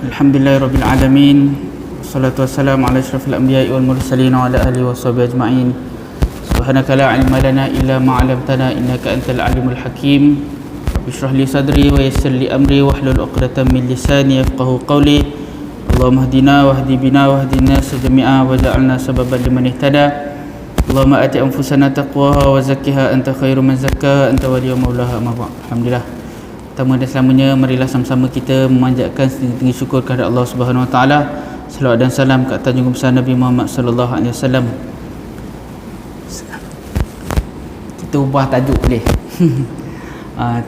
Alhamdulillahirabbil alamin. Wassalatu wassalamu ala asyrafil anbiya'i wal mursalin wa ala alihi washabihi ajma'in. Subhanaka la ilma lana illa ma 'allamtana innaka antal alimul hakim. Bishrah li sadri wa yassir li amri wahlul 'uqdatam min lisani yafqahu qawli. Allahumma hdina wahdi bina wahdi nas jami'a waj'alna sababan liman ihtada. Allahumma ati anfusana taqwaha wa zakkiha anta khairu man zakkaha anta waliyyu maulaha. Alhamdulillah. Pertama dan selamanya, marilah sama-sama kita memanjatkan setinggi-tinggi syukur kepada Allah Subhanahu Wa Taala. Selawat dan salam ke atas junjungan besar Nabi Muhammad sallallahu alaihi wasallam. Kita ubah tajuk boleh.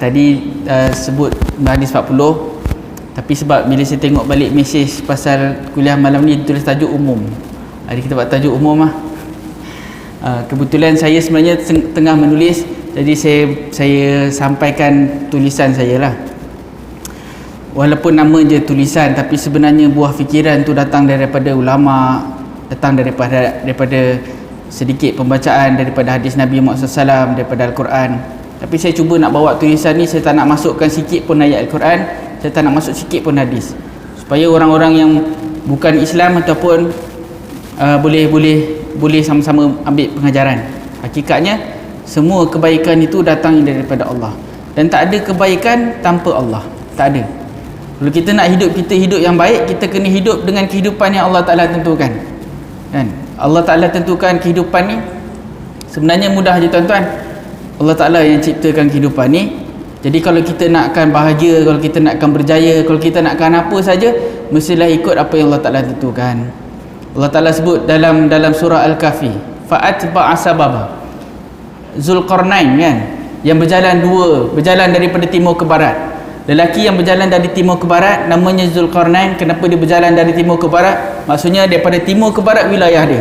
Tadi sebut hadis 40, tapi sebab bila saya tengok balik mesej pasal kuliah malam ni tulis tajuk umum. Hari kita buat tajuk umum lah. Kebetulan saya sebenarnya tengah menulis, jadi saya sampaikan tulisan saya lah. Walaupun nama je tulisan, tapi sebenarnya buah fikiran tu datang daripada ulama, datang daripada sedikit pembacaan daripada hadis Nabi Muhammad SAW, daripada Al-Quran. Tapi saya cuba nak bawa tulisan ni, saya tak nak masukkan sikit pun ayat Al-Quran, saya tak nak masuk sikit pun hadis, supaya orang-orang yang bukan Islam ataupun boleh sama-sama ambil pengajaran. Hakikatnya semua kebaikan itu datang daripada Allah, dan tak ada kebaikan tanpa Allah. Tak ada. Kalau kita nak hidup, kita hidup yang baik, kita kena hidup dengan kehidupan yang Allah Ta'ala tentukan, kan? Allah Ta'ala tentukan kehidupan ni sebenarnya mudah je tuan-tuan. Allah Ta'ala yang ciptakan kehidupan ni. Jadi kalau kita nakkan bahagia, kalau kita nakkan berjaya, kalau kita nakkan apa saja, mestilah ikut apa yang Allah Ta'ala tentukan. Allah Ta'ala sebut dalam surah Al-Kahfi, fa'atba'a sababa. Zulqarnain, kan, yang berjalan daripada timur ke barat. Lelaki yang berjalan dari timur ke barat namanya Zulqarnain. Kenapa dia berjalan dari timur ke barat? Maksudnya daripada timur ke barat wilayah dia,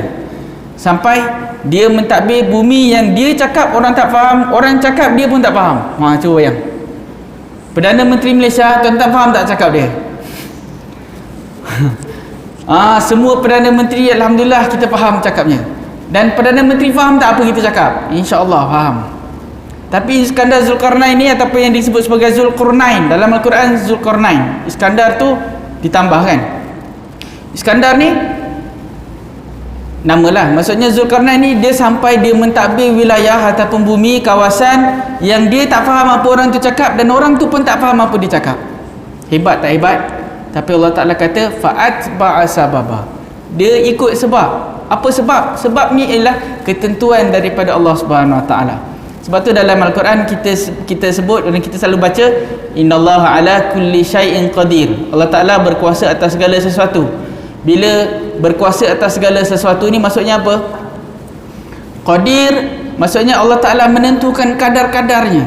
sampai dia mentadbir bumi yang dia cakap orang tak faham, orang cakap dia pun tak faham. Cuba bayang. Perdana Menteri Malaysia, tuan-tuan faham tak cakap dia? Semua Perdana Menteri alhamdulillah kita faham cakapnya. Dan Perdana Menteri faham tak apa kita cakap? InsyaAllah faham. Tapi Iskandar Zulkarnain ni, ataupun yang disebut sebagai Zulqarnain dalam Al-Quran, Zulqarnain, Iskandar tu ditambahkan. Iskandar ni namalah, maksudnya Zulkarnain ni dia sampai dia mentadbir wilayah ataupun bumi, kawasan yang dia tak faham apa orang tu cakap, dan orang tu pun tak faham apa dia cakap. Hebat tak hebat? Tapi Allah Ta'ala kata fa'atba'a sababa. Dia ikut sebab. Apa sebab? Sebab ni ialah ketentuan daripada Allah Subhanahu Wa Ta'ala. Sebab tu dalam Al-Quran kita sebut dan kita selalu baca, innallaha ala kulli syai'in qadir. Allah Ta'ala berkuasa atas segala sesuatu. Bila berkuasa atas segala sesuatu ni maksudnya apa? Qadir maksudnya Allah Ta'ala menentukan kadar-kadarnya.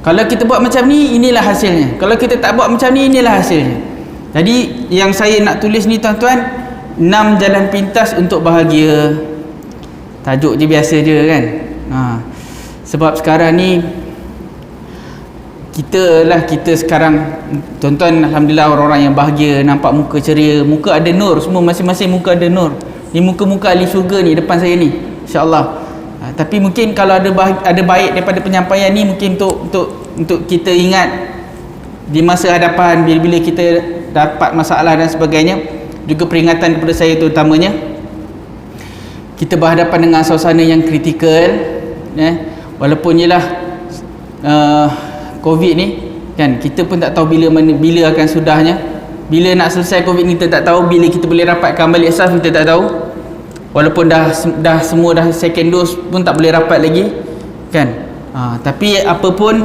Kalau kita buat macam ni, inilah hasilnya. Kalau kita tak buat macam ni, inilah hasilnya. Jadi yang saya nak tulis ni tuan-tuan, 6 jalan pintas untuk bahagia. Tajuk je biasa je kan. Sebab sekarang ni kita sekarang tuan-tuan, alhamdulillah orang-orang yang bahagia, nampak muka ceria, muka ada nur, semua masing-masing muka ada nur. Ni muka-muka ahli syurga ni depan saya ni, insya-Allah. Tapi mungkin kalau ada baik daripada penyampaian ni, mungkin untuk kita ingat di masa hadapan, bila kita dapat masalah dan sebagainya. Juga peringatan kepada saya terutamanya, kita berhadapan dengan suasana yang kritikal, walaupun ialah Covid ni kan, kita pun tak tahu bila akan sudahnya, bila nak selesai Covid ni kita tak tahu, bila kita boleh rapatkan balik saf kita tak tahu, walaupun dah semua dah second dose pun tak boleh rapat lagi kan. Tapi apa pun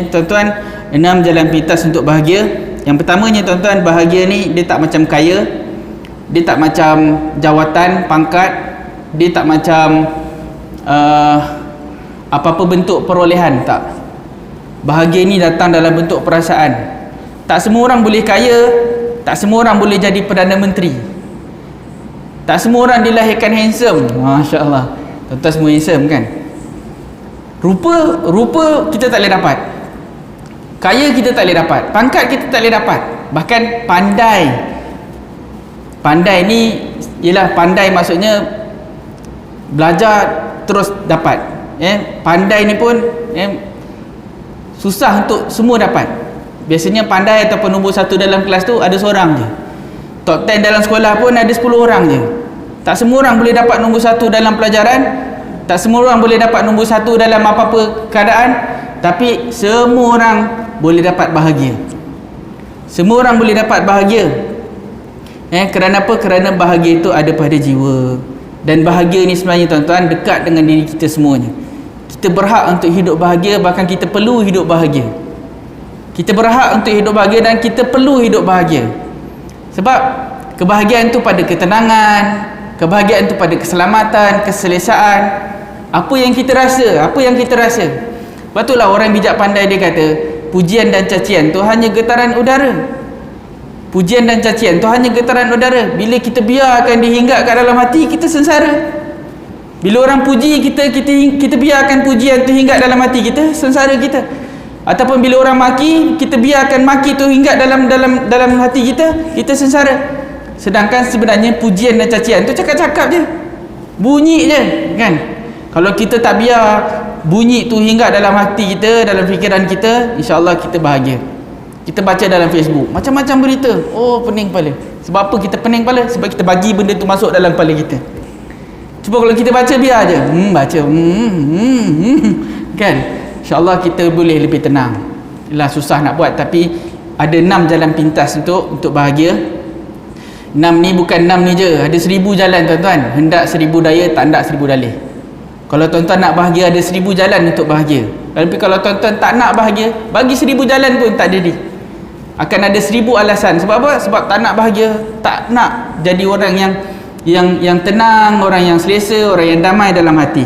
tuan-tuan, 6 jalan pintas untuk bahagia. Yang pertamanya tuan-tuan, bahagia ni dia tak macam kaya, dia tak macam jawatan, pangkat, dia tak macam apa-apa bentuk perolehan, tak. Bahagia ni datang dalam bentuk perasaan. Tak semua orang boleh kaya, tak semua orang boleh jadi Perdana Menteri, tak semua orang dilahirkan handsome. Masya-Allah, tuan-tuan semua handsome kan. Rupa kita tak boleh dapat, kaya kita tak boleh dapat, pangkat kita tak boleh dapat. Bahkan pandai ni ialah pandai maksudnya belajar terus dapat. Pandai ni pun susah untuk semua dapat. Biasanya pandai ataupun nombor 1 dalam kelas tu ada seorang je. Top 10 dalam sekolah pun ada 10 orang je. Tak semua orang boleh dapat nombor 1 dalam pelajaran, tak semua orang boleh dapat nombor 1 dalam apa-apa keadaan, tapi semua orang boleh dapat bahagia. Semua orang boleh dapat bahagia. Kerana apa? Kerana bahagia itu ada pada jiwa. Dan bahagia ni sebenarnya tuan-tuan dekat dengan diri kita semuanya. Kita berhak untuk hidup bahagia, bahkan kita perlu hidup bahagia. Kita berhak untuk hidup bahagia dan kita perlu hidup bahagia. Sebab kebahagiaan tu pada ketenangan, kebahagiaan tu pada keselamatan, keselesaan. Apa yang kita rasa, apa yang kita rasa. Sebab itulah orang bijak pandai dia kata, pujian dan cacian tu hanya getaran udara. Pujian dan cacian tu hanya getaran udara. Bila kita biarkan dihinggap kat dalam hati, kita sengsara. Bila orang puji kita, kita biarkan pujian tu hinggap dalam hati kita, sengsara kita. Ataupun bila orang maki, kita biarkan maki tu hinggap dalam hati kita, kita sengsara. Sedangkan sebenarnya pujian dan cacian tu cakap-cakap je, bunyi je, kan? Kalau kita tak biar bunyi tu hinggap dalam hati kita, dalam fikiran kita, insya-Allah kita bahagia. Kita baca dalam Facebook macam-macam berita, oh pening kepala. Sebab apa kita pening kepala? Sebab kita bagi benda tu masuk dalam kepala kita. Cuba kalau kita baca, biar je baca, kan, insya-Allah kita boleh lebih tenang. Yalah, susah nak buat, tapi ada 6 jalan pintas untuk bahagia. 6 ni bukan 6 ni je, ada 1000 jalan tuan-tuan. Hendak 1000 daya, tak hendak 1000 dalih. Kalau tuan-tuan nak bahagia, ada 1000 jalan untuk bahagia. Tapi kalau tuan-tuan tak nak bahagia, bagi 1000 jalan pun tak jadi. Akan ada 1000 alasan. Sebab apa? Sebab tak nak bahagia, tak nak jadi orang yang tenang, orang yang selesa, orang yang damai dalam hati.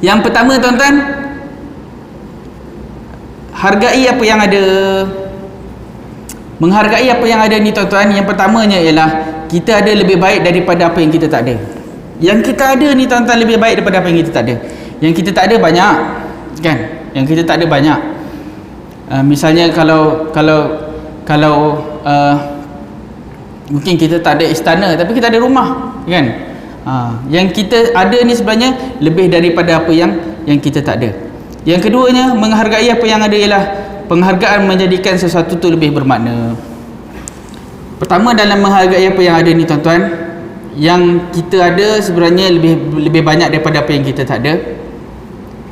Yang pertama tuan-tuan, hargai apa yang ada. Menghargai apa yang ada ni tuan-tuan, yang pertamanya ialah kita ada lebih baik daripada apa yang kita tak ada. Yang kita ada ni tuan-tuan lebih baik daripada apa yang kita tak ada. Yang kita tak ada banyak, kan? Yang kita tak ada banyak. Misalnya kalau mungkin kita tak ada istana, tapi kita ada rumah, kan? Yang kita ada ni sebenarnya lebih daripada apa yang kita tak ada. Yang keduanya, menghargai apa yang ada ialah penghargaan menjadikan sesuatu tu lebih bermakna. Pertama, dalam menghargai apa yang ada ni tuan-tuan, yang kita ada sebenarnya lebih banyak daripada apa yang kita tak ada.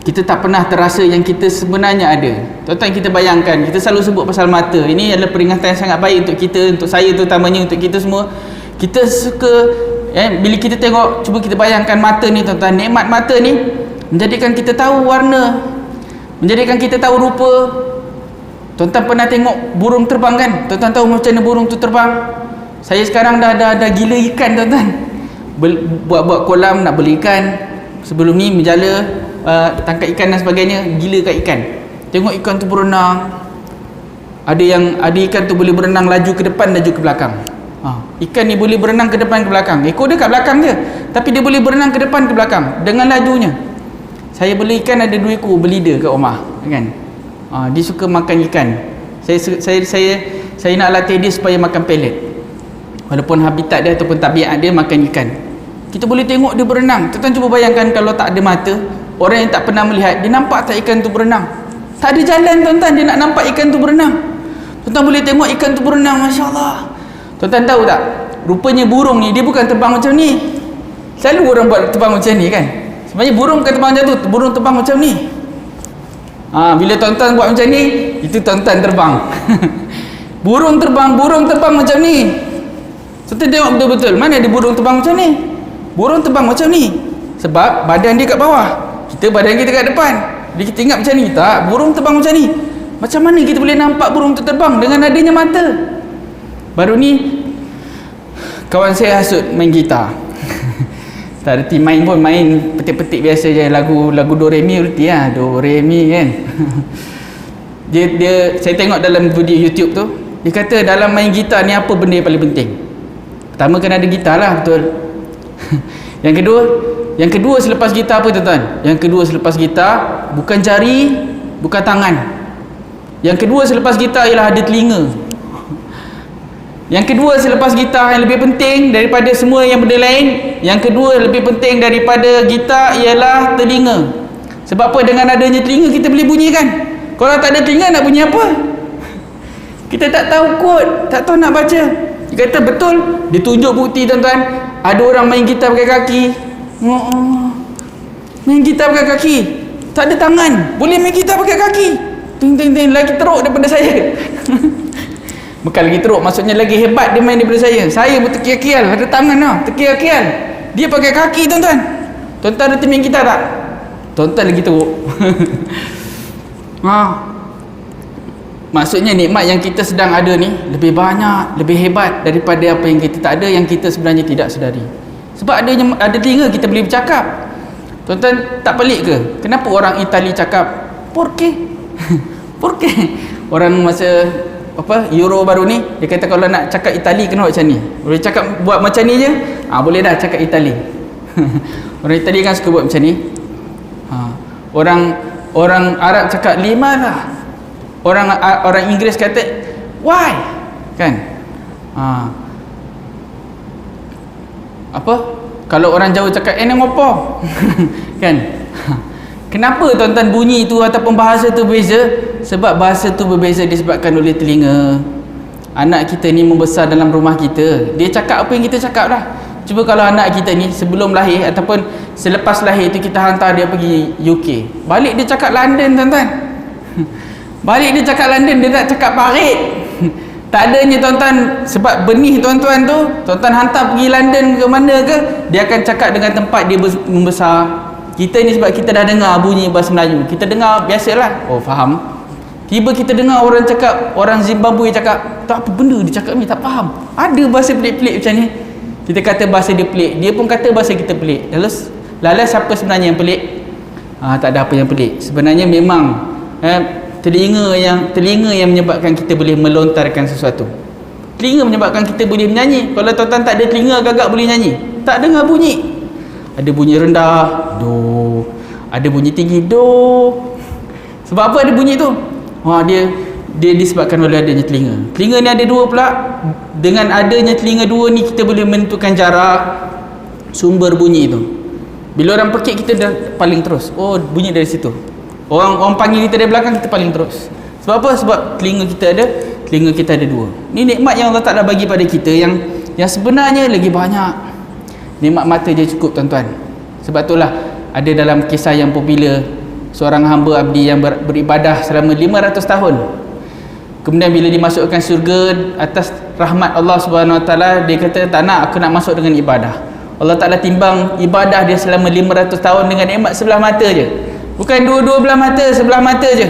Kita tak pernah terasa yang kita sebenarnya ada. Tuan-tuan, kita bayangkan, kita selalu sebut pasal mata. Ini adalah peringatan yang sangat baik untuk kita, untuk saya terutamanya, untuk kita semua. Kita suka, bila kita tengok, cuba kita bayangkan mata ni tuan-tuan. Nikmat mata ni menjadikan kita tahu warna, menjadikan kita tahu rupa. Tuan-tuan pernah tengok burung terbang, kan? Tuan-tuan tahu macam mana burung tu terbang? Saya sekarang dah gila ikan tuan-tuan. Buat kolam nak beli ikan. Sebelum ni menjala, tangkap ikan dan sebagainya, gila kat ikan. Tengok ikan tu berenang. Ada ikan tu boleh berenang laju ke depan, laju ke belakang. Ikan ni boleh berenang ke depan, ke belakang. Ekor dia kat belakang je, tapi dia boleh berenang ke depan, ke belakang dengan lajunya. Saya beli ikan ada 2 ekor berlidah kat rumah, kan? Dia suka makan ikan. Saya nak latih dia supaya makan pellet. Walaupun habitat dia ataupun tabiat dia makan ikan. Kita boleh tengok dia berenang. Tuan-tuan cuba bayangkan kalau tak ada mata, orang yang tak pernah melihat, dia nampak tak ikan tu berenang? Tak ada jalan tuan-tuan, dia nak nampak ikan tu berenang. Tuan-tuan boleh tengok ikan tu berenang, Masya-Allah. Tuan-tuan tahu tak? Rupanya burung ni, dia bukan terbang macam ni. Selalu orang buat terbang macam ni, kan? Sebenarnya burung bukan terbang macam tu, burung terbang macam ni. Bila tuan-tuan buat macam ni, itu tuan-tuan terbang. burung terbang macam ni. Tuan-tuan tengok betul-betul, mana ada burung terbang macam ni? Burung terbang macam ni. Sebab badan dia kat bawah, badan kita kat depan. Jadi kita ingat macam ni. Tak, burung terbang macam ni. Macam mana kita boleh nampak burung tu terbang dengan adanya mata? Baru ni kawan saya hasut main gitar. Tak reti main pun, main petik-petik biasa je, lagu Do Re Mi reti lah, Do Re Mi, kan. dia saya tengok dalam video YouTube tu, dia kata dalam main gitar ni apa benda yang paling penting? Pertama kan ada gitar lah, betul. Yang kedua selepas gitar apa tuan-tuan? Yang kedua selepas gitar bukan jari, bukan tangan. Yang kedua selepas gitar ialah ada telinga. Yang kedua selepas gitar yang lebih penting daripada semua yang benda lain, yang kedua lebih penting daripada gitar ialah telinga. Sebab apa? Dengan adanya telinga kita boleh bunyikan. Kalau tak ada telinga nak bunyi apa? Kita tak tahu kod, tak tahu nak baca. Dia kata betul. Dia tunjuk bukti tuan-tuan. Ada orang main gitar pakai kaki. Main gitar pakai kaki, tak ada tangan, boleh main gitar pakai kaki. Ting ting ting, lagi teruk daripada saya. Bukan lagi teruk, maksudnya lagi hebat dia main daripada saya. Saya bertekir-kial, ada tangan lah, tekir-kial. Dia pakai kaki tuan-tuan. Tuan-tuan ada main gitar tak? Tuan-tuan lagi teruk. Maksudnya nikmat yang kita sedang ada ni lebih banyak, lebih hebat daripada apa yang kita tak ada, yang kita sebenarnya tidak sedari. Sebab ada telinga kita boleh bercakap. Tuan-tuan tak pelik ke? Kenapa orang Itali cakap porke? Porke? Orang masa Euro baru ni, dia kata kalau nak cakap Itali kena buat macam ni. Boleh cakap buat macam ni je, boleh dah cakap Itali. Orang Itali kan suka buat macam ni. Orang Arab cakap lima lah. Orang Inggeris kata why? Kan? Kalau orang Jawa cakap ngopo. Kan? Kenapa tuan-tuan bunyi tu ataupun bahasa tu berbeza? Sebab bahasa tu berbeza disebabkan oleh telinga. Anak kita ni membesar dalam rumah kita, dia cakap apa yang kita cakap lah. Cuba kalau anak kita ni sebelum lahir ataupun selepas lahir tu kita hantar dia pergi UK, balik dia cakap London tuan-tuan. Balik dia cakap London, dia tak cakap Paris. Tak adanya tuan-tuan. Sebab benih tuan-tuan tu, tuan-tuan hantar pergi London ke mana ke, dia akan cakap dengan tempat dia membesar. Kita ni sebab kita dah dengar bunyi bahasa Melayu, kita dengar biasalah, faham. Tiba kita dengar orang cakap, orang Zimbabwe cakap, tak apa benda dia cakap ni, tak faham. Ada bahasa pelik-pelik macam ni. Kita kata bahasa dia pelik, dia pun kata bahasa kita pelik. Lalu siapa sebenarnya yang pelik? Tak ada apa yang pelik. Sebenarnya memang telinga yang menyebabkan kita boleh melontarkan sesuatu. Telinga menyebabkan kita boleh menyanyi. Kalau tuan-tuan tak ada telinga, agak-agak boleh nyanyi, tak dengar bunyi. Ada bunyi rendah, do. Ada bunyi tinggi, do. Sebab apa ada bunyi tu? Dia disebabkan oleh adanya telinga. Telinga ni ada dua pula. Dengan adanya telinga dua ni, kita boleh menentukan jarak sumber bunyi tu. Bila orang pekik, kita dah paling terus. Bunyi dari situ. Orang panggil kita dari belakang, kita paling terus. Sebab apa? Sebab telinga kita ada dua. Ni nikmat yang Allah Ta'ala bagi pada kita, yang sebenarnya lagi banyak. Nikmat mata je cukup tuan-tuan. Sebab itulah ada dalam kisah yang popular, seorang hamba abdi yang beribadah selama 500 tahun. Kemudian bila dimasukkan syurga atas rahmat Allah Subhanahu Wa Taala, dia kata tak nak, aku nak masuk dengan ibadah. Allah Ta'ala timbang ibadah dia selama 500 tahun dengan nikmat sebelah mata je. Bukan dua-dua belah mata, sebelah mata je.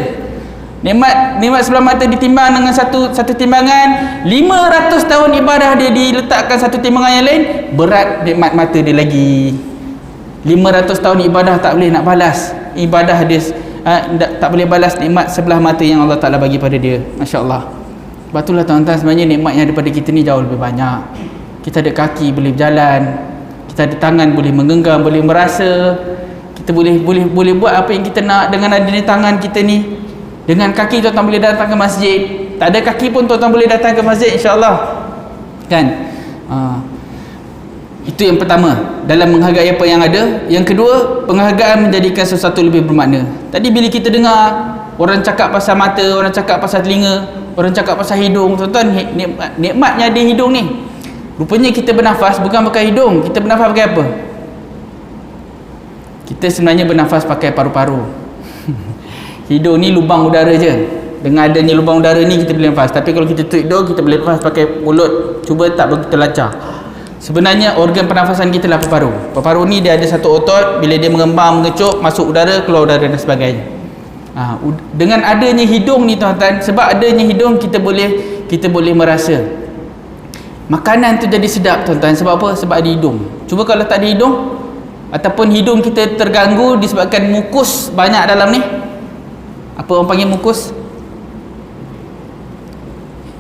Nikmat sebelah mata ditimbang dengan satu timbangan. 500 tahun ibadah dia diletakkan satu timbangan yang lain, berat nikmat mata dia lagi. 500 tahun ibadah tak boleh nak balas. Ibadah dia tak boleh balas nikmat sebelah mata yang Allah Ta'ala bagi pada dia. Masya Allah. Sebab itulah tuan-tuan, sebenarnya nikmat yang ada pada kita ni jauh lebih banyak. Kita ada kaki, boleh berjalan. Kita ada tangan, boleh menggenggam, boleh merasa. Kita boleh buat apa yang kita nak dengan adanya tangan kita ni. Dengan kaki tuan-tuan boleh datang ke masjid. Tak ada kaki pun tuan-tuan boleh datang ke masjid, insya-Allah. Kan? Itu yang pertama, dalam menghargai apa yang ada. Yang kedua, penghargaan menjadikan sesuatu lebih bermakna. Tadi bila kita dengar orang cakap pasal mata, orang cakap pasal telinga, orang cakap pasal hidung, tuan-tuan, nikmatnya ada hidung ni. Rupanya kita bernafas bukan pakai hidung, kita bernafas pakai apa? Kita sebenarnya bernafas pakai paru-paru. Hidung ni lubang udara je. Dengan adanya lubang udara ni kita boleh nafas. Tapi kalau kita tutup hidung, kita boleh nafas pakai mulut. Cuba tak begitu lancar. Sebenarnya organ pernafasan kita lah paru-paru. Paru-paru ni dia ada satu otot, bila dia mengembang, mengecup, masuk udara, keluar udara dan sebagainya. Dengan adanya hidung ni tuan-tuan, sebab adanya hidung kita boleh merasa. Makanan tu jadi sedap tuan-tuan. Sebab apa? Sebab ada hidung. Cuba kalau tak ada hidung, ataupun hidung kita terganggu disebabkan mukus banyak dalam ni. Apa orang panggil mukus?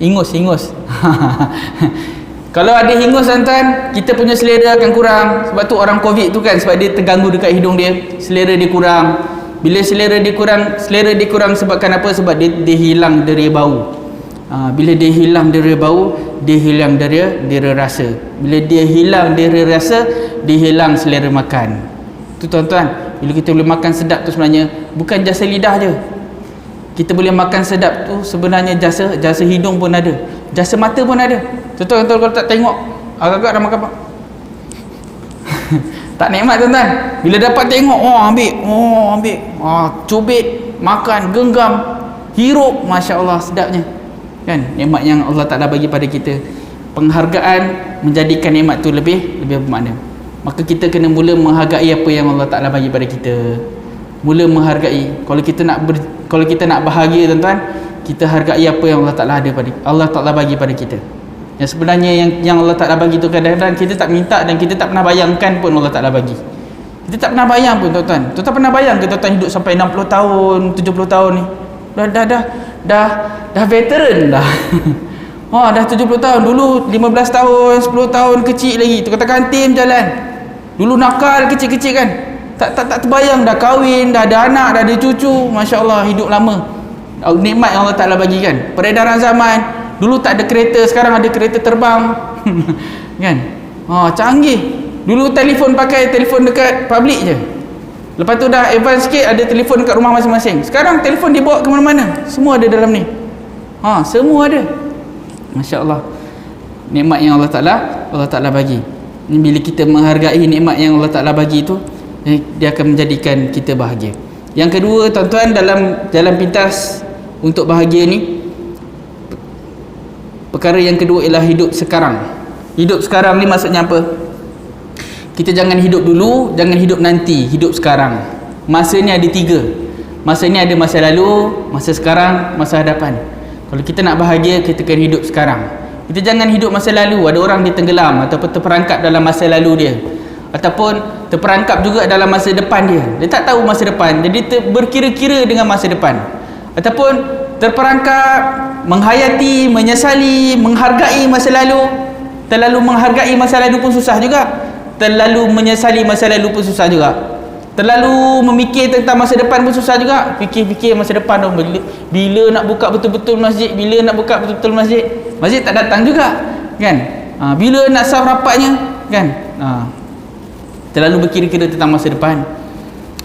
Ingus. Kalau ada hingus tuan-tuan, kita punya selera akan kurang. Sebab tu orang COVID tu kan, sebab dia terganggu dekat hidung dia, selera dia kurang. Bila selera dia kurang sebabkan apa? Sebab dia hilang dari bau. Bila dia hilang dari bau, dia hilang dari rasa. Bila dia hilang dari rasa, dia hilang selera makan. Tu tuan-tuan, bila kita boleh makan sedap tu sebenarnya bukan jasa lidah je. kita boleh makan sedap tu sebenarnya jasa hidung pun ada, jasa mata pun ada. Contoh kalau tak tengok agak-agak dah makan apa. Tak nikmat tuan-tuan. Bila dapat tengok, ambil, cubit, makan, genggam, hirup, masya-Allah sedapnya. Kan nikmat yang Allah Taala bagi pada kita. Penghargaan menjadikan nikmat tu lebih bermakna. Maka kita kena mula menghargai apa yang Allah Taala bagi pada kita. Mula menghargai. Kalau kita nak bahagia tuan-tuan, kita hargai apa yang Allah Taala bagi pada kita. Yang sebenarnya yang Allah Taala bagi tu kadang-kadang kita tak minta dan kita tak pernah bayangkan pun Allah Taala bagi. Kita tak pernah bayang pun tuan-tuan. Tuan-tuan pernah bayang ke tuan-tuan hidup sampai 60 tahun, 70 tahun ni? Dah veteran dah. Dah 70 tahun. Dulu 15 tahun, 10 tahun kecil lagi. Tu kata kantin jalan. Dulu nakal kecil-kecil kan. Tak terbayang dah kahwin, dah ada anak, dah ada cucu. Masya-Allah hidup lama. Nikmat yang Allah Taala bagi kan. Peredaran zaman. Dulu tak ada kereta, sekarang ada kereta terbang. Kan? Canggih. Dulu telefon pakai telefon dekat public je. Lepas tu dah advance sikit, ada telefon dekat rumah masing-masing. Sekarang telefon dibawa ke mana-mana. Semua ada dalam ni. Semua ada. Masya-Allah. Nikmat yang Allah Taala bagi. Bila kita menghargai nikmat yang Allah Taala bagi tu, dia akan menjadikan kita bahagia. Yang kedua tuan-tuan, dalam jalan pintas untuk bahagia ni, perkara yang kedua ialah hidup sekarang. Hidup sekarang ni maksudnya apa? Kita jangan hidup dulu, jangan hidup nanti, hidup sekarang. Masa ni ada 3. Masa ni ada masa lalu, masa sekarang, masa hadapan. Kalau kita nak bahagia, kita kena hidup sekarang. Kita jangan hidup masa lalu. Ada orang dia tenggelam ataupun terperangkap dalam masa lalu dia, ataupun terperangkap juga dalam masa depan dia. Dia tak tahu masa depan, jadi berkira-kira dengan masa depan. Ataupun terperangkap, menghayati, menyesali, menghargai masa lalu. Terlalu menghargai masa lalu pun susah juga. Terlalu menyesali masa lalu pun susah juga. Terlalu memikir tentang masa depan pun susah juga. Fikir-fikir masa depan tu, bila nak buka betul-betul masjid, bila nak buka betul-betul masjid. Masjid tak datang juga, kan? Bila nak sah rapatnya, kan? Terlalu berkira-kira tentang masa depan.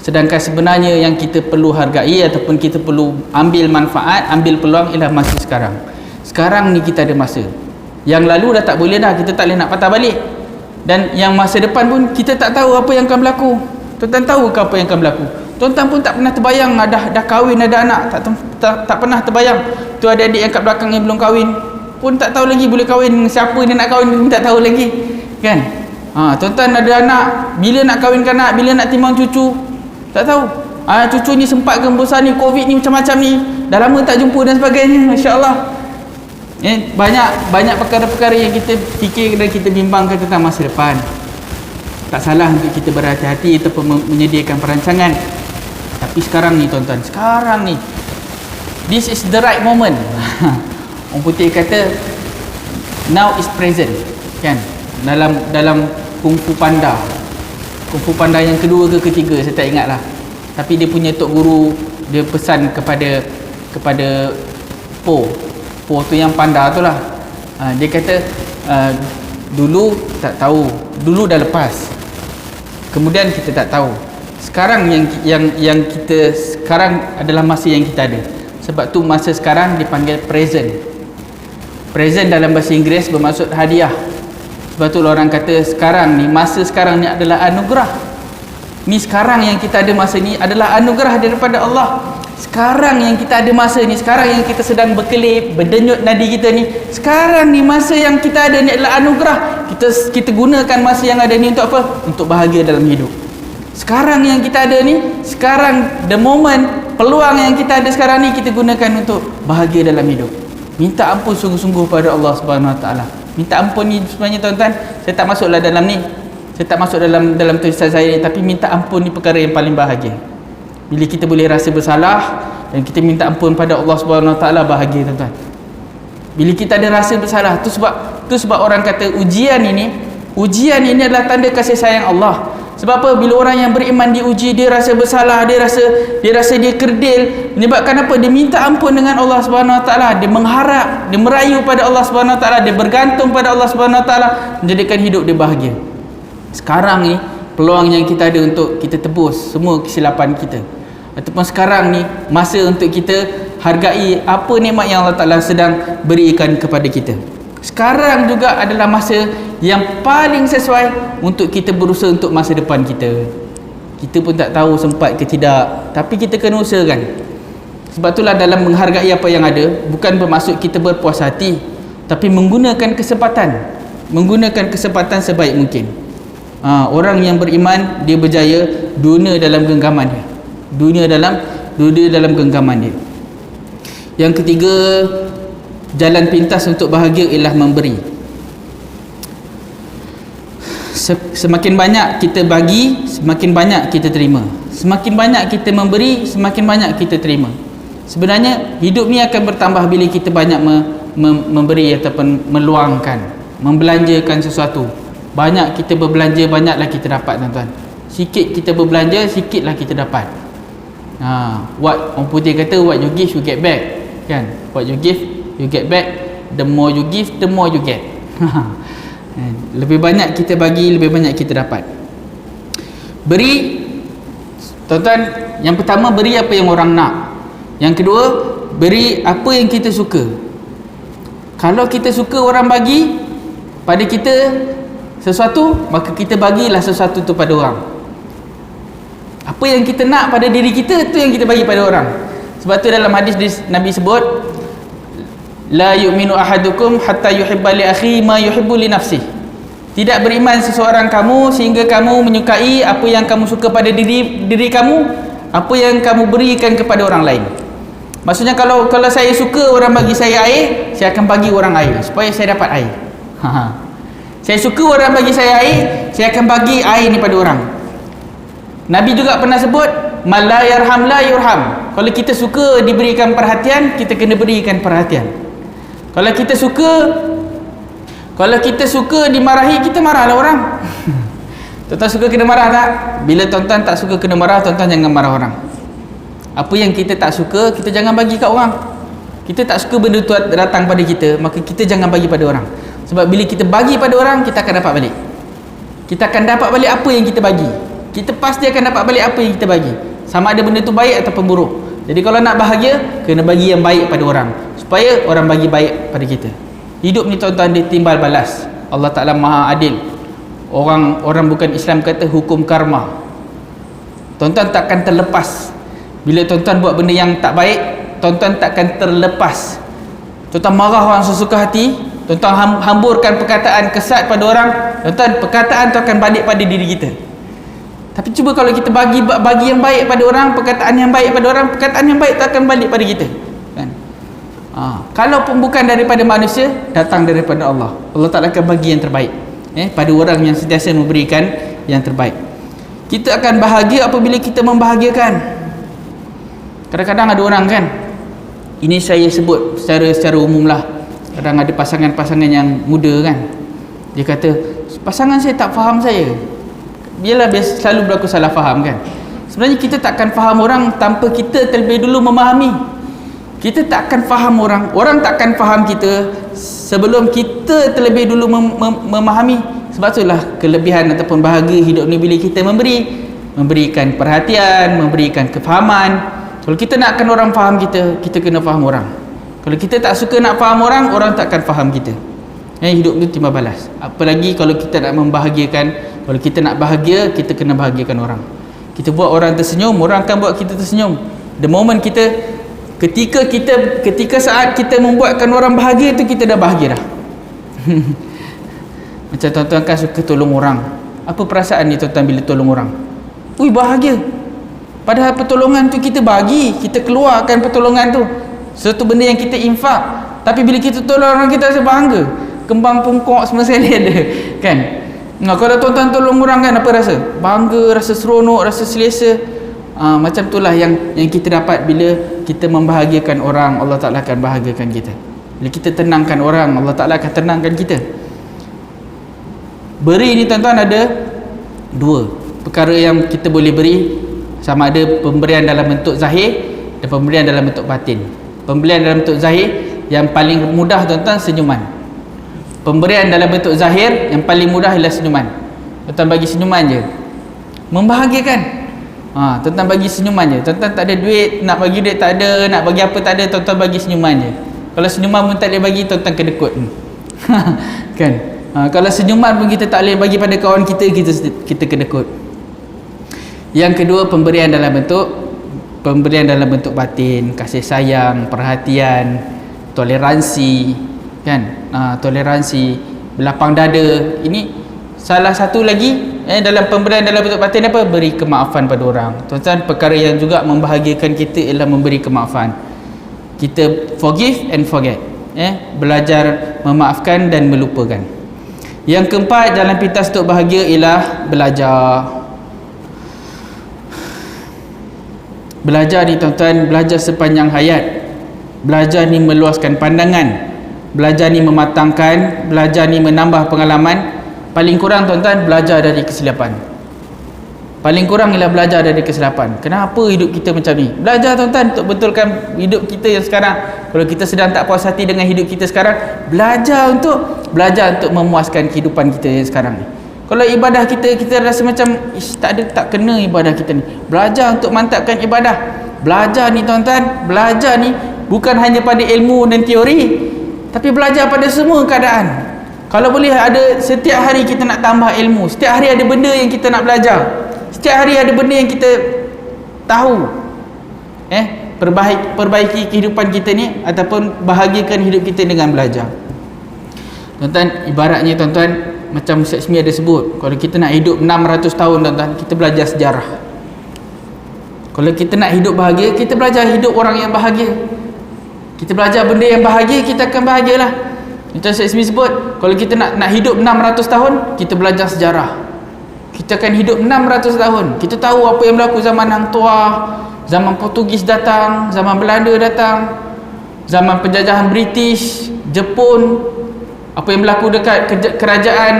Sedangkan sebenarnya yang kita perlu hargai ataupun kita perlu ambil manfaat, ambil peluang ialah masa sekarang. Sekarang ni kita ada masa. Yang lalu dah tak boleh dah, kita tak boleh nak patah balik. Dan yang masa depan pun kita tak tahu apa yang akan berlaku. Tuan-tuan tahu ke apa yang akan berlaku? Tuan-tuan pun tak pernah terbayang dah kahwin, ada anak, tak pernah terbayang. Tu ada adik yang kat belakang yang belum kahwin, pun tak tahu lagi boleh kahwin, siapa dia nak kahwin pun tak tahu lagi. Kan? Tuan-tuan ada anak, bila nak kahwinkan anak, bila nak timbang cucu, tak tahu. Cucu ni sempat ke besar ni, Covid ni macam-macam ni, dah lama tak jumpa dan sebagainya. Masya-Allah. Banyak perkara-perkara yang kita fikir dan kita bimbangkan tentang masa depan. Tak salah untuk kita berhati-hati ataupun menyediakan perancangan. Tapi sekarang ni tuan-tuan, sekarang ni, this is the right moment. Orang putih kata now is present, kan? Dalam Kung Fu Panda yang kedua ke ketiga, saya tak ingat lah. Tapi dia punya tok guru, dia pesan kepada Po tu yang panda tu lah. Dia kata dulu tak tahu, dulu dah lepas, kemudian kita tak tahu. Sekarang yang kita sekarang adalah masa yang kita ada. Sebab tu masa sekarang dipanggil present. Present dalam bahasa Inggeris bermaksud hadiah. Sebab tu orang kata sekarang ni, masa sekarang ni adalah anugerah. Ni sekarang yang kita ada masa ni adalah anugerah daripada Allah. Sekarang yang kita ada masa ni, sekarang yang kita sedang berkelip, berdenyut nadi kita ni, sekarang ni masa yang kita ada ni adalah anugerah. Kita gunakan masa yang ada ni untuk apa? Untuk bahagia dalam hidup. Sekarang yang kita ada ni, sekarang the moment, peluang yang kita ada sekarang ni kita gunakan untuk bahagia dalam hidup. Minta ampun sungguh-sungguh pada Allah Subhanahu Wa Taala. Minta ampun ni sebenarnya tuan-tuan, saya tak masuklah dalam ni. Saya tak masuk dalam tulisan saya ni, tapi minta ampun ni perkara yang paling bahagia. Bila kita boleh rasa bersalah dan kita minta ampun pada Allah Subhanahu Wa Taala, bahagia tuan-tuan. Bila kita ada rasa bersalah, tu sebab orang kata ujian ini adalah tanda kasih sayang Allah. Sebab apa? Bila orang yang beriman diuji, dia rasa bersalah, dia rasa dia kerdil. Menyebabkan apa? Dia minta ampun dengan Allah Subhanahu Wa Taala, dia mengharap, dia merayu pada Allah Subhanahu Wa Taala, dia bergantung pada Allah Subhanahu Wa Taala, menjadikan hidup dia bahagia. Sekarang ni peluang yang kita ada untuk kita tebus semua kesilapan kita, ataupun sekarang ni masa untuk kita hargai apa nikmat yang Allah Ta'ala sedang berikan kepada kita. Sekarang juga adalah masa yang paling sesuai untuk kita berusaha untuk masa depan kita. Kita pun tak tahu sempat ke tidak, tapi kita kena usahakan. Sebab itulah dalam menghargai apa yang ada, bukan bermaksud kita berpuas hati, tapi menggunakan kesempatan sebaik mungkin. Orang yang beriman, dia berjaya dunia dalam genggaman dia. Dunia dalam genggaman dia. Yang ketiga, jalan pintas untuk bahagia ialah memberi. Semakin banyak kita bagi, semakin banyak kita terima. Semakin banyak kita memberi, semakin banyak kita terima. Sebenarnya hidup ni akan bertambah bila kita banyak memberi ataupun meluangkan, membelanjakan sesuatu. Banyak kita berbelanja, banyaklah kita dapat, tuan-tuan. Sikit kita berbelanja, sikitlah kita dapat. What orang putih kata, what you give you get back, kan? What you give you get back. The more you give, the more you get. Lebih banyak kita bagi, lebih banyak kita dapat. Beri, tuan-tuan, yang pertama, beri apa yang orang nak. Yang kedua, beri apa yang kita suka. Kalau kita suka orang bagi pada kita sesuatu, maka kita bagilah sesuatu tu pada orang. Apa yang kita nak pada diri kita, tu yang kita bagi pada orang. Sebab tu dalam hadis Nabi sebut, la yu'minu ahadukum hatta yuhibba li akhi ma yuhibbu li nafsih. Tidak beriman seseorang kamu sehingga kamu menyukai apa yang kamu suka pada diri kamu, apa yang kamu berikan kepada orang lain. Maksudnya kalau saya suka orang bagi saya air, saya akan bagi orang air supaya saya dapat air. Saya suka orang bagi saya air, saya akan bagi air ni pada orang. Nabi juga pernah sebut, man la yarham la yurham. Kalau kita suka diberikan perhatian, kita kena berikan perhatian. Kalau kita suka dimarahi, kita marahlah orang. Tuan-tuan suka kena marah tak? Bila tuan-tuan tak suka kena marah, tuan-tuan jangan marah orang. Apa yang kita tak suka, kita jangan bagi kat orang. Kita tak suka benda tu datang pada kita, maka kita jangan bagi pada orang. Sebab bila kita bagi pada orang, kita akan dapat balik. Kita akan dapat balik apa yang kita bagi. Kita pasti akan dapat balik apa yang kita bagi, sama ada benda tu baik ataupun buruk. Jadi kalau nak bahagia, kena bagi yang baik pada orang, supaya orang bagi baik pada kita. Hidup ni tuan-tuan, dia timbal balas. Allah Ta'ala Maha Adil. Orang bukan Islam kata hukum karma. Tuan-tuan takkan terlepas. Bila tuan-tuan buat benda yang tak baik, tuan-tuan takkan terlepas. Tuan-tuan marah orang sesuka hati, tuan-tuan hamburkan perkataan kesat pada orang, tuan-tuan, perkataan tu akan balik pada diri kita. Tapi cuba kalau kita bagi yang baik pada orang, perkataan yang baik pada orang, perkataan yang baik tu akan balik pada kita, kan? Kalau pun bukan daripada manusia, datang daripada Allah. Allah Ta'ala akan bagi yang terbaik pada orang yang sentiasa memberikan yang terbaik. Kita akan bahagia apabila kita membahagiakan. Kadang-kadang ada orang, kan, ini saya sebut secara umum lah, kadang ada pasangan-pasangan yang muda, kan, dia kata pasangan saya tak faham saya. Biarlah, selalu berlaku salah faham, kan. Sebenarnya kita takkan faham orang tanpa kita terlebih dulu memahami. Kita takkan faham orang takkan faham kita sebelum kita terlebih dulu memahami. Sebab itulah kelebihan ataupun bahagia hidup ni bila kita memberikan perhatian, memberikan kefahaman. Kalau kita nakkan orang faham kita, kita kena faham orang. Kalau kita tak suka nak faham orang takkan faham kita. Hidup ni timbal balas. Apalagi kalau kita nak membahagiakan. Kalau kita nak bahagia, kita kena bahagiakan orang. Kita buat orang tersenyum, orang akan buat kita tersenyum. The moment ketika saat kita membuatkan orang bahagia, tu kita dah bahagia dah. Macam tuan-tuan kan suka tolong orang. Apa perasaan ni tuan-tuan bila tolong orang? Ui, bahagia. Padahal pertolongan tu kita bagi, kita keluarkan pertolongan tu, satu benda yang kita infak. Tapi bila kita tolong orang, kita rasa bangga. Kembang pungkok semua sekali ada, kan? Kalau tuan-tuan tolong orang, kan, apa rasa? Bangga, rasa seronok, rasa selesa. Macam itulah yang kita dapat bila kita membahagiakan orang. Allah Ta'ala akan bahagiakan kita. Bila kita tenangkan orang, Allah Ta'ala akan tenangkan kita. Beri ni tuan-tuan ada dua perkara yang kita boleh beri. Sama ada pemberian dalam bentuk zahir dan pemberian dalam bentuk batin. Pemberian dalam bentuk zahir yang paling mudah, tuan-tuan, senyuman. Pemberian dalam bentuk zahir yang paling mudah ialah senyuman. Tuan-tuan bagi senyuman je, membahagiakan. Tuan-tuan bagi senyuman je. Tuan-tuan tak ada duit, nak bagi duit tak ada, nak bagi apa tak ada, tuan-tuan bagi senyuman je. Kalau senyuman pun tak boleh bagi, tuan-tuan kedekut. Kan? Kalau senyuman pun kita tak boleh bagi pada kawan kita, kita kedekut. Yang kedua, pemberian dalam bentuk batin, kasih sayang, perhatian, toleransi, kan? Toleransi, berlapang dada. Ini salah satu lagi dalam pemberian dalam bentuk batin apa? Beri kemaafan pada orang. Tuan-tuan, perkara yang juga membahagiakan kita ialah memberi kemaafan. Kita forgive and forget. Belajar memaafkan dan melupakan. Yang keempat, jalan pintas untuk bahagia ialah belajar. Belajar ni tuan-tuan, belajar sepanjang hayat. Belajar ni meluaskan pandangan. Belajar ni mematangkan. Belajar ni menambah pengalaman. Paling kurang tuan-tuan, belajar dari kesilapan. Paling kurang ialah belajar dari kesilapan. Kenapa hidup kita macam ni? Belajar tuan-tuan untuk betulkan hidup kita yang sekarang. Kalau kita sedang tak puas hati dengan hidup kita sekarang, belajar untuk memuaskan kehidupan kita yang sekarang ni. Kalau ibadah kita rasa macam tak kena ibadah kita ni, belajar untuk mantapkan ibadah. Belajar ni tuan-tuan, belajar ni bukan hanya pada ilmu dan teori, tapi belajar pada semua keadaan. Kalau boleh ada, setiap hari kita nak tambah ilmu, setiap hari ada benda yang kita nak belajar, setiap hari ada benda yang kita tahu. Perbaiki kehidupan kita ni ataupun bahagiakan hidup kita dengan belajar. Tuan-tuan, ibaratnya tuan-tuan, macam Ustaz Ismi ada sebut, kalau kita nak hidup 600 tahun tuan-tuan, kita belajar sejarah. Kalau kita nak hidup bahagia, kita belajar hidup orang yang bahagia. Kita belajar benda yang bahagia, kita akan bahagialah. Macam Ustaz Ismi sebut, kalau kita nak hidup 600 tahun, kita belajar sejarah. Kita akan hidup 600 tahun. Kita tahu apa yang berlaku zaman Hang Tuah, zaman Portugis datang, zaman Belanda datang, zaman penjajahan British, Jepun, apa yang berlaku dekat kerajaan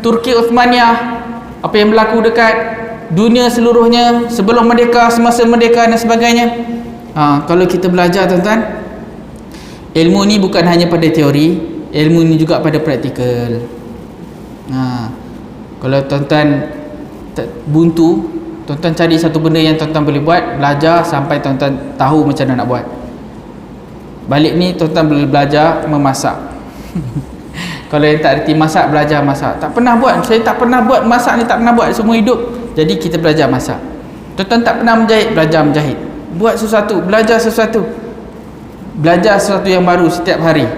Turki Uthmaniyah, apa yang berlaku dekat dunia seluruhnya sebelum merdeka, semasa merdeka dan sebagainya. Kalau kita belajar tuan-tuan, ilmu ni bukan hanya pada teori, ilmu ni juga pada praktikal. Kalau tuan-tuan buntu, tuan-tuan cari satu benda yang tuan-tuan boleh buat, belajar sampai tuan-tuan tahu macam mana nak buat. Balik ni tuan-tuan boleh belajar memasak. Kalau yang tak reti masak, belajar masak. Tak pernah buat, saya tak pernah buat masak ni, tak pernah buat semua hidup. Jadi kita belajar masak. Tuan-tuan tak pernah menjahit, belajar menjahit. Buat sesuatu, belajar sesuatu. Belajar sesuatu yang baru setiap hari.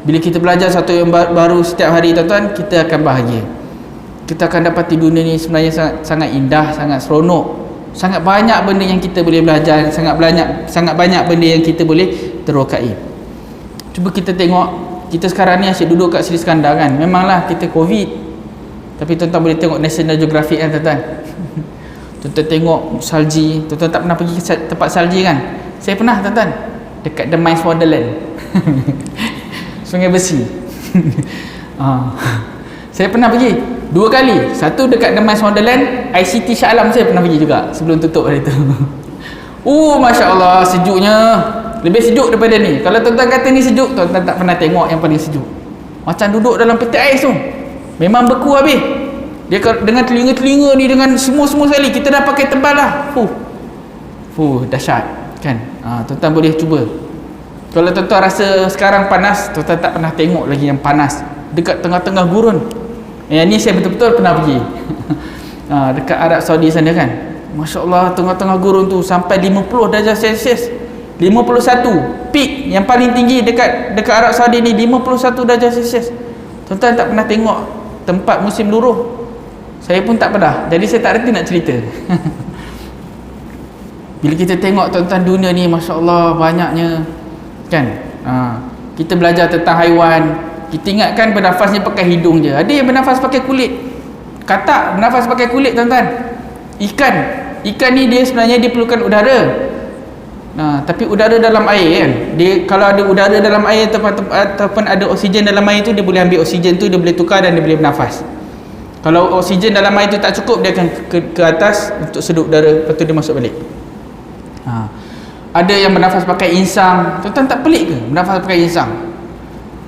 Bila kita belajar sesuatu yang baru setiap hari tuan-tuan, kita akan bahagia. Kita akan dapati dunia ni sebenarnya sangat indah, sangat seronok. Sangat banyak benda yang kita boleh belajar, sangat banyak benda yang kita boleh terokai. Cuba kita tengok, kita sekarang ni asyik duduk kat Sri Skandar kan. Memanglah kita COVID, tapi tuan-tuan boleh tengok National Geographic kan tuan-tuan. Tuan-tuan tengok salji. Tuan-tuan tak pernah pergi ke tempat salji kan? Saya pernah tuan-tuan, dekat The Mines Wonderland. Sungai Besi. Saya pernah pergi 2 kali. Satu dekat The Mines Wonderland, ICT Shah Alam saya pernah pergi juga sebelum tutup hari tu. Masya Allah, sejuknya. Lebih sejuk daripada ni. Kalau tuan-tuan kata ni sejuk, tuan-tuan tak pernah tengok yang paling sejuk. Macam duduk dalam peti ais tu, memang beku habis. Dia dengan telinga-telinga ni, dengan semua-semua sekali, kita dah pakai tebal lah. Dahsyat kan. Tuan-tuan boleh cuba. Kalau tuan-tuan rasa sekarang panas, tuan-tuan tak pernah tengok lagi yang panas dekat tengah-tengah gurun. Yang ni saya betul-betul pernah pergi. Dekat Arab Saudi sana kan. Masya Allah, tengah-tengah gurun tu sampai 50 darjah Celsius. 51 peak yang paling tinggi dekat Arab Saudi ni, 51 darjah Celsius. Tuan-tuan tak pernah tengok tempat musim luruh. Saya pun tak pernah, jadi saya tak reti nak cerita. Bila kita tengok tuan-tuan dunia ni, Masya Allah banyaknya kan. Kita belajar tentang haiwan, kita ingatkan bernafas ni pakai hidung je. Ada yang bernafas pakai kulit. Katak bernafas pakai kulit tuan-tuan. Ikan ni dia sebenarnya dia perlukan udara. Tapi udara dalam air kan, dia kalau ada udara dalam air ataupun ada oksigen dalam air tu, dia boleh ambil oksigen tu, dia boleh tukar dan dia boleh bernafas. Kalau oksigen dalam air tu tak cukup, dia akan ke atas untuk sedup udara, lepas tu dia masuk balik. Ada yang bernafas pakai insang. Tuan-tuan tak pelik ke bernafas pakai insang?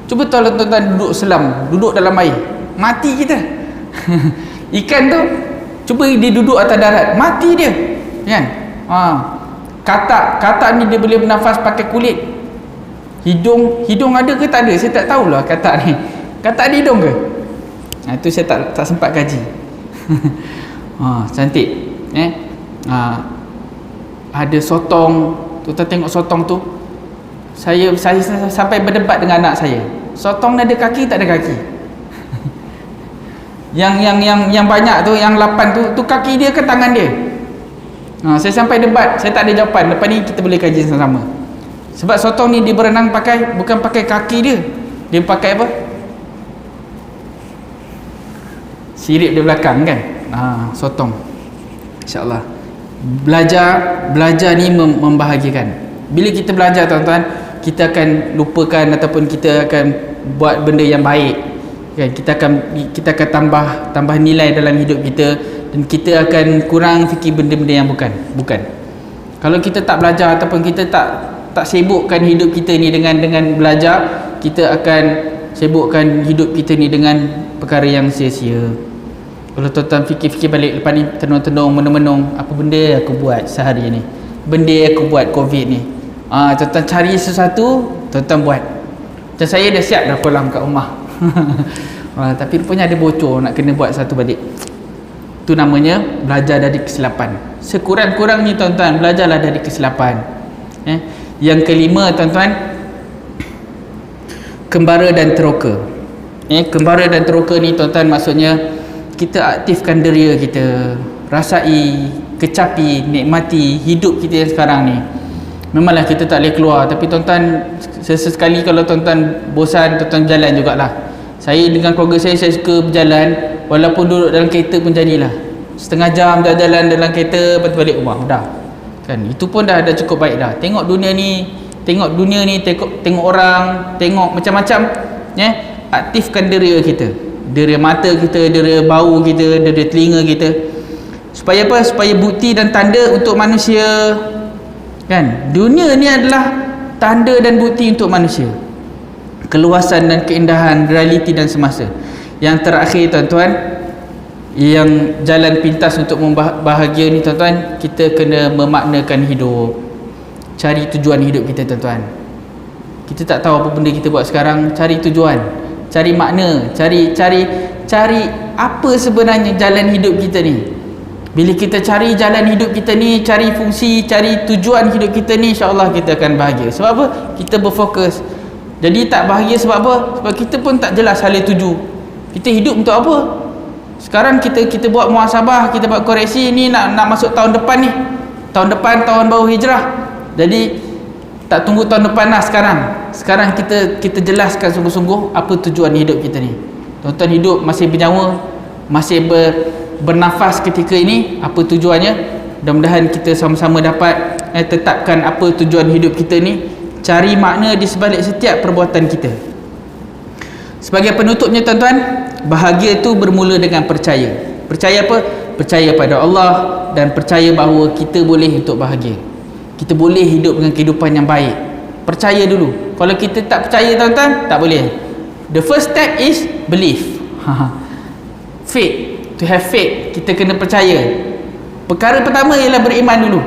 Cuba kalau tuan-tuan duduk selam, duduk dalam air, mati kita. Ikan tu cuba dia duduk atas darat, mati dia. kan? Katak ni dia boleh bernafas pakai kulit. Hidung ada ke tak ada? Saya tak tahulah katak ni. Katak ada hidung ke? Itu saya tak sempat kaji. Cantik. Ada sotong. Tuan tengok sotong tu. Saya sampai berdebat dengan anak saya. Sotong ni ada kaki tak ada kaki? Yang banyak tu, yang 8 tu kaki dia ke tangan dia? Saya sampai debat, saya tak ada jawapan. Lepas ni kita boleh kaji sama-sama. Sebab sotong ni dia berenang bukan pakai kaki dia. Dia pakai apa? Sirip di belakang kan? Sotong. InsyaAllah. Belajar ni membahagiakan. Bila kita belajar tuan-tuan, kita akan lupakan ataupun kita akan buat benda yang baik kan? Kita akan tambah nilai dalam hidup kita, dan kita akan kurang fikir benda-benda yang bukan. Kalau kita tak belajar ataupun kita tak sibukkan hidup kita ni dengan belajar, kita akan sibukkan hidup kita ni dengan perkara yang sia-sia. Kalau tuan-tuan fikir-fikir balik lepas ni, tenung-tenung, menung-menung, apa benda aku buat sehari ni, benda aku buat COVID ni, tuan-tuan cari sesuatu, tuan-tuan buat. Macam saya dah siap dah kolam kat rumah. Tapi rupanya ada bocor, nak kena buat satu balik. Itu namanya belajar dari kesilapan. Sekurang-kurangnya tuan-tuan, belajarlah dari kesilapan. Yang kelima tuan-tuan, kembara dan teroka. Kembara dan teroka ni tuan-tuan, maksudnya kita aktifkan deria kita, rasai, kecapi, nikmati hidup kita yang sekarang ni. Memanglah kita tak boleh keluar, tapi tuan-tuan sesekali kalau tuan-tuan bosan, tuan-tuan jalan jugalah. Saya dengan keluarga saya suka berjalan, walaupun duduk dalam kereta pun jadilah. Setengah jam jalan dalam kereta, lepas tu balik rumah, dah. Kan, itu pun dah cukup baik dah. Tengok dunia ni, tengok orang, tengok macam-macam, aktifkan deria kita. Deria mata kita, deria bau kita, deria telinga kita. Supaya apa? Supaya bukti dan tanda untuk manusia. Kan? Dunia ni adalah tanda dan bukti untuk manusia. Keluasan dan keindahan realiti dan semasa. Yang terakhir tuan-tuan, yang jalan pintas untuk bahagia ni tuan-tuan, kita kena memaknakan hidup. Cari tujuan hidup kita tuan-tuan. Kita tak tahu apa benda kita buat sekarang, cari tujuan, cari makna, cari apa sebenarnya jalan hidup kita ni. Bila kita cari jalan hidup kita ni, cari fungsi, cari tujuan hidup kita ni, insya-Allah kita akan bahagia. Sebab apa? Kita berfokus. Jadi tak bahagia sebab apa? Sebab kita pun tak jelas hala tuju. Kita hidup untuk apa? Sekarang kita buat muhasabah, kita buat koreksi ni, nak masuk tahun depan ni. Tahun depan tahun baru hijrah. Jadi tak tunggu tahun depan lah sekarang. Sekarang kita jelaskan sungguh-sungguh apa tujuan hidup kita ni. Tuan-tuan hidup masih bernyawa, masih bernafas ketika ini, apa tujuannya? Mudah-mudahan kita sama-sama dapat tetapkan apa tujuan hidup kita ni. Cari makna di sebalik setiap perbuatan kita. Sebagai penutupnya tuan-tuan, bahagia itu bermula dengan percaya. Percaya apa? Percaya pada Allah dan percaya bahawa kita boleh untuk bahagia. Kita boleh hidup dengan kehidupan yang baik. Percaya dulu. Kalau kita tak percaya tuan-tuan, tak boleh. The first step is belief. Faith. To have faith. Kita kena percaya. Perkara pertama ialah beriman dulu.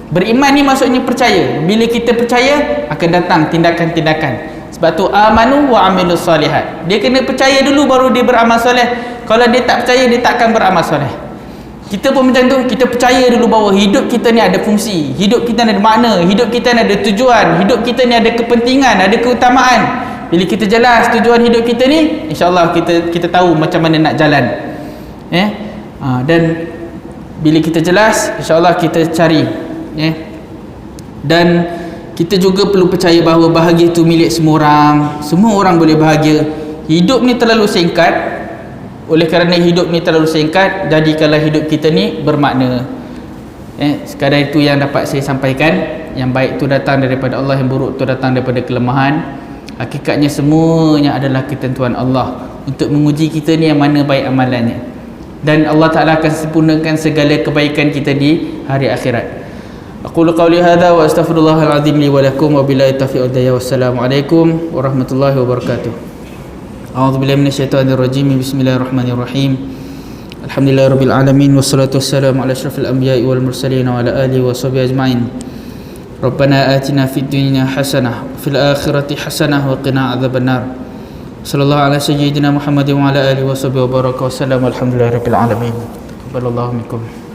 Beriman ni maksudnya percaya. Bila kita percaya, akan datang tindakan-tindakan. Sebab tu amanu wa amilus solihat. Dia kena percaya dulu baru dia beramal soleh. Kalau dia tak percaya, dia tak akan beramal soleh. Kita pun macam tu, kita percaya dulu bahawa hidup kita ni ada fungsi, hidup kita ni ada makna, hidup kita ni ada tujuan, hidup kita ni ada kepentingan, ada keutamaan. Bila kita jelas tujuan hidup kita ni, insya-Allah kita tahu macam mana nak jalan. Dan bila kita jelas, insya-Allah kita cari. Dan kita juga perlu percaya bahawa bahagia itu milik semua orang. Semua orang boleh bahagia. Hidup ni terlalu singkat. Oleh kerana hidup ni terlalu singkat, jadikanlah hidup kita ni bermakna. Sekadar itu yang dapat saya sampaikan. Yang baik itu datang daripada Allah, yang buruk itu datang daripada kelemahan. Hakikatnya semuanya adalah ketentuan Allah untuk menguji kita ni yang mana baik amalannya. Dan Allah Ta'ala akan sempurnakan segala kebaikan kita di hari akhirat. Aqulu qawli hadha wa astaghfirullahal azim li wa lakum wa billahi taufiq wal hidayah. Wassalamualaikum warahmatullahi wabarakatuh. A'udzu billahi minasyaitonir rajim. Bismillahirrahmanirrahim. Alhamdulillahirabbil alamin wassalatu wassalamu ala asyrafil anbiya'i wal mursalin wa ala alihi washabihi ajma'in. Rabbana atina fid dunya hasanah wa fil akhirati hasanah wa qina adzabannar. Sallallahu ala sayyidina Muhammadin wa ala alihi washabihi wa baraka wa sallam. Alhamdulillahirabbil alamin. Taqabbalallahu minkum.